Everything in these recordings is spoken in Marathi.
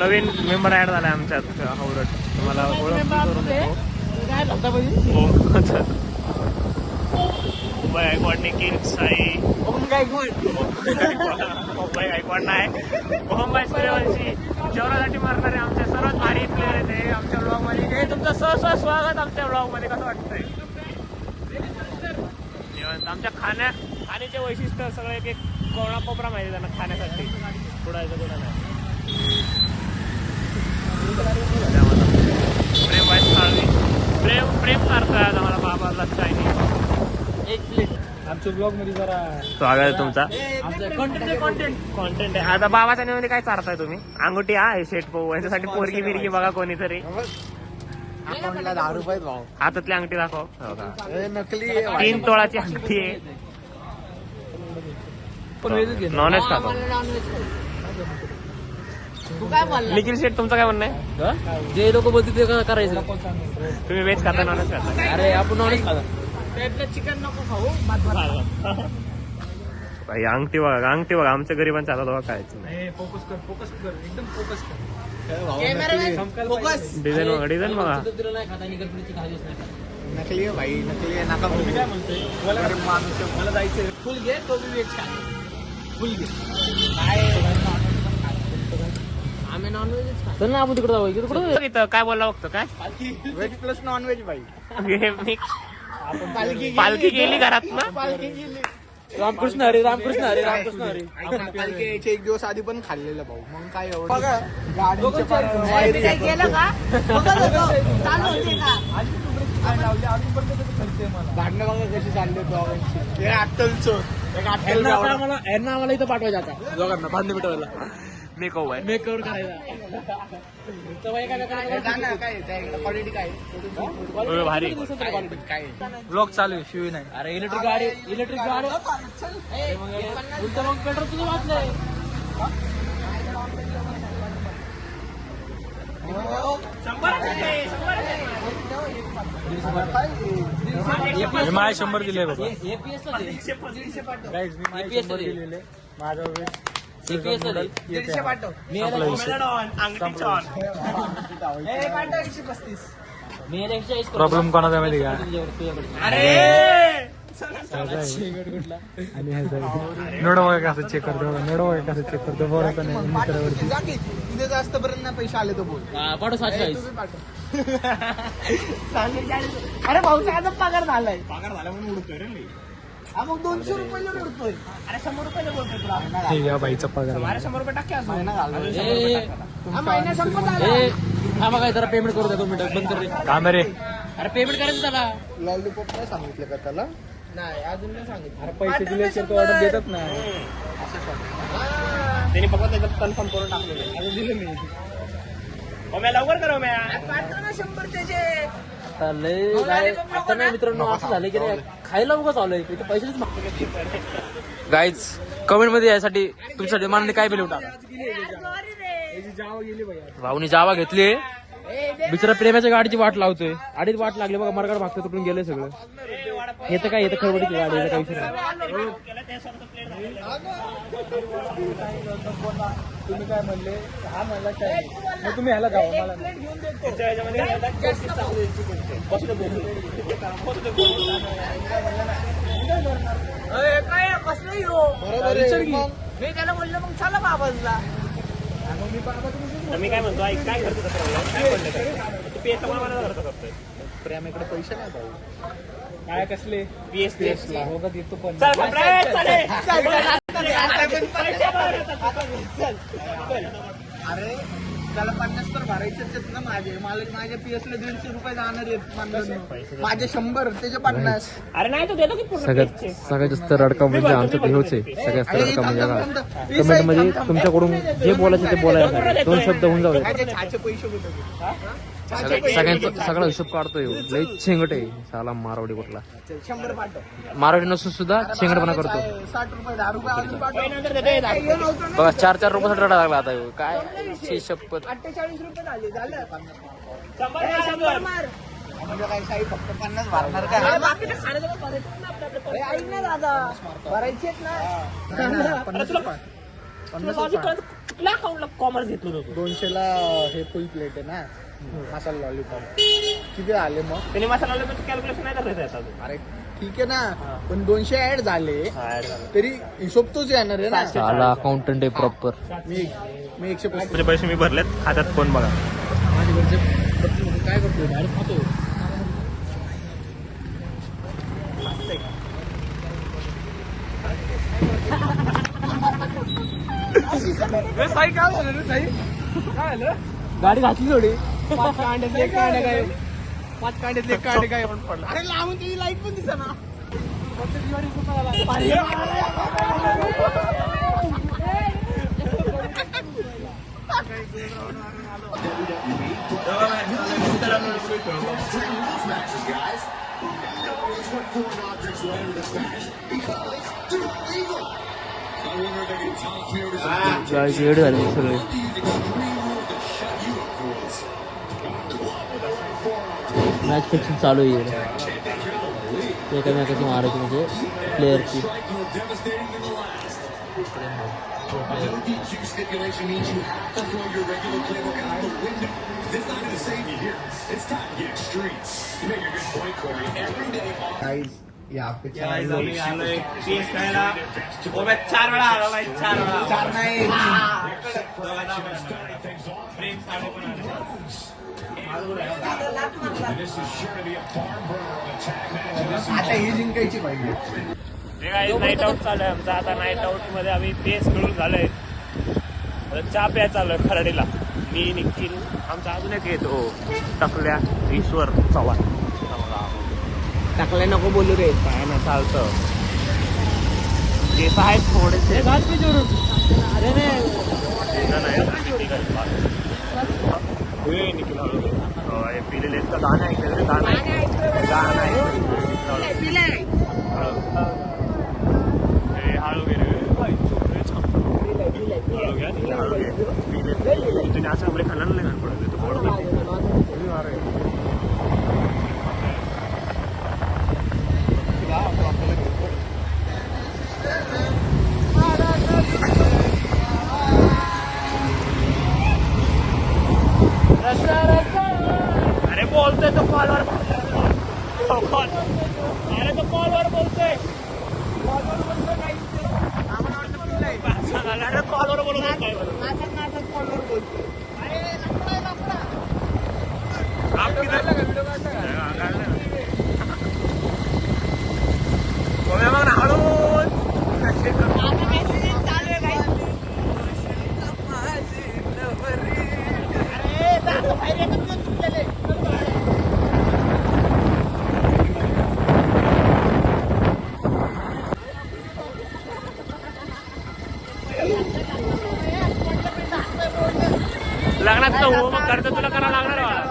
नवीन मेंबर ऍड झालाय आमच्यात हावरट. तुम्हाला ओळख करून देतो. मुंबई गायकवाड निखिल साई मुंबई गायकवाड नाही मुंबई सूर्यवंशी जेवणासाठी मारणारे आमचे सर्वात भारी प्लेअर आहेत हे आमच्या ब्लॉग मध्ये. हे तुमचं स्वागत आमच्या ब्लॉग मध्ये. कसं वाटतंय आमच्या खाण्याचे वैशिष्ट्य सगळं एक एक कोणा कोपरा माहिती त्यांना खाण्यासाठी पुढायचं कुठं नाही. प्रेम वाईस साळवी प्रेम करतोय आज आम्हाला बाबाला काही नाही. एक प्लेट आमच्या ब्लॉग मध्ये जरा स्वागत आहे तुमचा. कॉन्टेंट आहे. आता बाबाच्या निवडणुकी काय चालताय तुम्ही? अंगुठी आहे शेट पाहू यांच्यासाठी पोरगी बिरगी बघा कोणीतरी. अकाउंटला 10 रुपये भाव. हातातली अंगठी दाखव. नकली 3 तोळाची अंगठी आहे. नॉनव्हेज खातो. निखिल शेट तुमचं काय म्हणणं आहे? जे लोक बोलते ते करायचं. तुम्ही व्हेज खाता नॉनव्हेज खाता? अरे आपण नॉनव्हेज खातो. चिकन नको खाऊ. अंगठी बघा आमच्या गरिबांच्या हातात बघा काय फोकस कर एकदम फोकस कर. डिझाईन बघा. नकली आहे भाई, नकली आहे. नका मी काय म्हणतोय मला जायचंय. फुल घे तो बी वेज खा. फुल घे. आम्ही नॉनव्हेज खातो ना. आपण तिकडे जाऊ. इथं काय बोलला बघतो काय व्हेज प्लस नॉनव्हेज भाई. पालखी गेली घरात ना. रामकृष्ण हरी रामकृष्ण हरी रामकृष्ण हरी. आपण पालखीचे एक दिवस आधी पण खाल्लेलं भाऊ. मग काय एवढं गेलं का चालू होते का? भांडणं बघा कशी चालली दोघांची. हे अट्टलचं आम्हाला इथं पाठवायचं आता दोघांना भांडण मिटवायला. मेकओव्हर आहे. मेकओव्हर करायला. क्वालिटी काय भारी काय ब्लॉग चालू आहे. शिवी नाही. अरे इलेक्ट्रिक गाडी मग पेट्रोल तुझं वाचलंय. माझे 100 दिले बाबा. माझा पाठव. प्रॉब्लेम कोणाचा माहिती का? नोडो कसं चेक करतो बोलायचं नाही मित्रावरती. तिथे जास्त पर्यंत पैसे आले तर बोल. पाठव 740. अरे भाऊचा आता पगार झालाय. पगार झाला म्हणून उडतोय रे. मग 200 रुपयाला उडतोय. अरे 100 रुपयाला बोलतोय तुला. ठीक आहे बाईचा पगार. 100 रुपये टाके असं महिना संपत आला. काय जरा पेमेंट करू द्या 2 मिनिटं. बंद कर रे. काम रे. अरे पेमेंट करायचं त्याला. लॉलीपॉप नाही सांगितलं का त्याला? नाही अजून नाही सांगितलं. अरे पैसे दिले तर ऑर्डर देतात ना. त्यांनी फक्त त्याच्यात कन्फर्म करून टाकलेलं. अरे दिले मी. लवकर करा पाठव ना 100 त्याचे. आता नाही मित्रांनो असं झालं की नाही खायला उगाच आलोय इथे पैसेच मागतो. गाईज कमेंट मध्ये यासाठी तुमच्या मनाने काय बिल उठा. भाऊनी जावा घेतली. बिचारा प्रेमाच्या गाडीची वाट लावतोय. आधीच वाट लागली बघा. मरगाड भागतो तुटून गेले सगळं. येतं काय येतं खरबडीची गाडी येतं काही तुम्ही काय म्हणले? हा म्हणला काय मग तुम्ही ह्याला जावा. मला काय कसलं हो. मी त्याला बोललो मग चला बाबाला. मी काय म्हणतो ऐक काय खर्च करतोय. प्रेमाकडे पैसे नाही भाऊ. काय कसले PS ला हो का देतो पण. अरे त्याला 50 तर भरायचेच आहेत ना. माझ्या PS ला 150 रुपये जाणार आहेत. माझे 100 त्याचे 50. अरे नाही तो देतो की सगळ्यात जास्त रडका म्हणजे आमचं ते होच आहे. सगळ्यात जास्त रडका म्हणजे कमेंट मध्ये तुमच्याकडून जे बोलायचं ते बोलायला 2 शब्द होऊन जाऊ. छाचे पैसे कुठे? सगळ्यांचा सगळा हिशोब काढतोय. लई शेंगट आहे साला मारवाडी कुठला. 100 पाठव. मारवाडी नसून सुद्धा शेंगटपणा करतो. 60 रुपये 10 रुपये अजून पाठव. बघा 4 रुपयासाठी रडा लागला आता ह्यो. काय शपथ. 48 रुपये झाले. झालं 100 मार. म्हणजे काय साई फक्त 50 भरणार का? बाकीचं खाण्याचं पण भरायचं ना आपलं. ऐक ना दादा भरायचे ना. 50 तुला लॉजिक कळत कुठल्या अकाउंटला कॉमर्स घेतलं नव्हतं 200ला हे फुल प्लेट आहे ना मसाला लॉलीपॉप किती आले मग त्याने मसाला कॅल्क्युलेशन नाही करायचं आता अजून. अरे ठीक आहे ना पण 200 ऍड झाले हा, add झालं. तरी हिशोब तोच येणार आहे ना साला अकाउंटंट आहे प्रॉपर. मी 150 तुझे पैसे मी भरलेत खात्यात फोन बघा. माझे घरचे काय करतो डायरेक्ट खातो गाडी घातली थोडी 5 कांड्यातले एक कांडे काय 5 कांड्यातले एक कांडे काय अरे लावून ती लाईट पण दिसा ना वेळ झाली सगळे. मॅच फिक्सिंग चालू आहे एकामेकाची मारायची म्हणजे प्लेअरची. चार वेळा आलो बाई, 4 वेळा. 4 नाही आता ही जिंकायची पाहिजे नाईट आउट चालू आहे आमचा. आता नाईट आउट मध्ये आम्ही पेस खेळून झालोय. आता चहा प्या चालू आहे खराडीला. मी निखिल आमचा अजून एक येतो टकल्या ईश्वर चव्हाण. टाकलाय नको बोलू रे काय ना चालतं केस आहेत थोडेसे निखिल हळू हे पिलेले गाणं ऐकलं रे गाणं हळू घे रे हळू घ्या हळू घे पिले तुम्ही असं आपल्या खाण्याला नाही घाण पडत तो अरे बोलतोय तो कॉलवर अरे तो कॉलवर बोलतोय कॉलवर बोलत मग हळू लग्नात तर हो मग खर्च तुला करावं लागणार मला.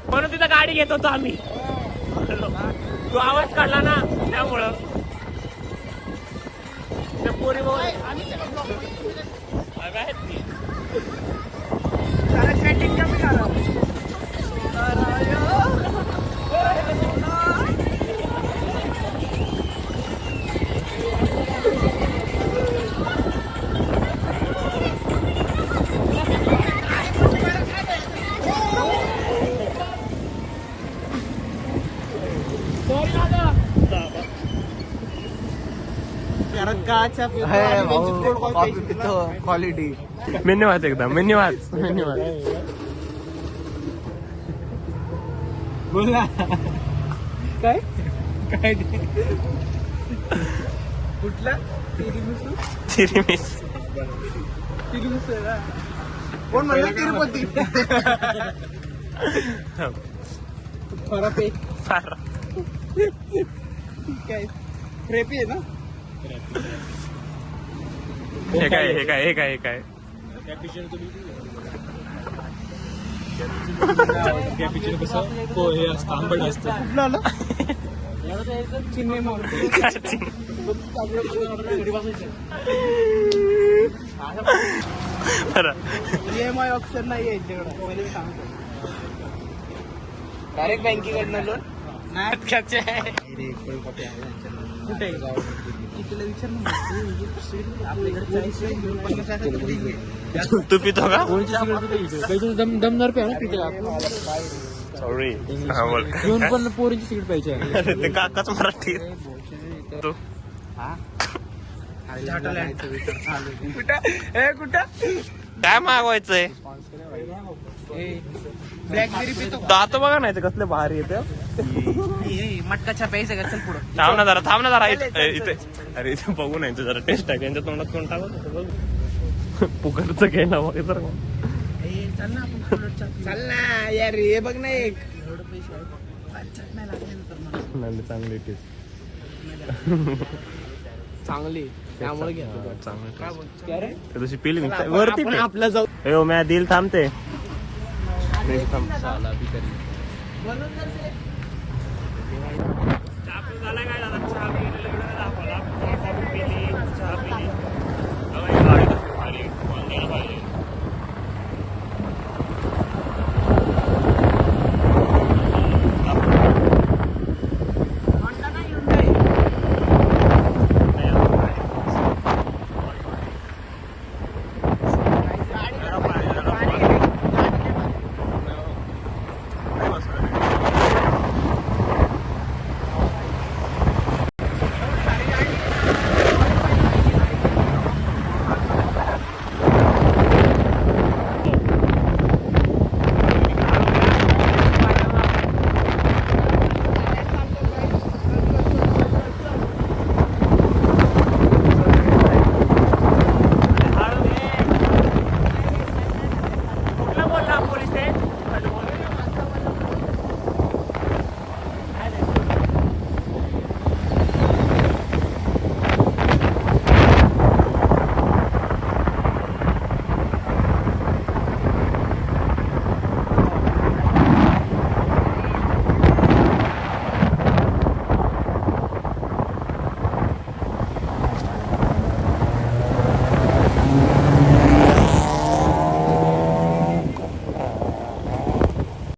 म्हणून तिथं गाडी घेत होतो आम्ही. तू आवाज काढला ना त्यामुळं त्या पोरी घरात काचा क्वालिटी मेन्यू वाच एकदा मेन्यू वाच बोल ना काय काय कुठला तिरुमुसू तिरुमुसू आहे ना कोण म्हणलं तिरुपती फरक आहे काय फ्रेपी आहे ना हे काय कुठलं आलं चिन्हे EMI ऑप्शन नाही आहे यांच्याकडे पहिले सांगतो डायरेक्ट बँकेकडनं लोन कुठे तिला विचार तू पितो का दमदार पे ना तिथे सॉरी हा बोल घेऊन पण पोरीची सीट पाहिजे अरे ते काकाच मराठी तू कुठं काय मागवायचंय ब्लॅकबेरी पितो दात बघा नाही कसले भारी येते मटकाच्या पैसे का चल पुढं थांब ना जरा इथे अरे इथे बघू नाही जरा टेस्ट आहे त्यांच्या तोंडात कोण टाकत पुकारचं घे ना मग तर चल ना यार हे बघ ना एक नाही चांगली टेस्ट चांगली त्यामुळे घेतो चांगली तशी पिली वरती आपला जाऊ हो मी दिल थांबते चहा पिली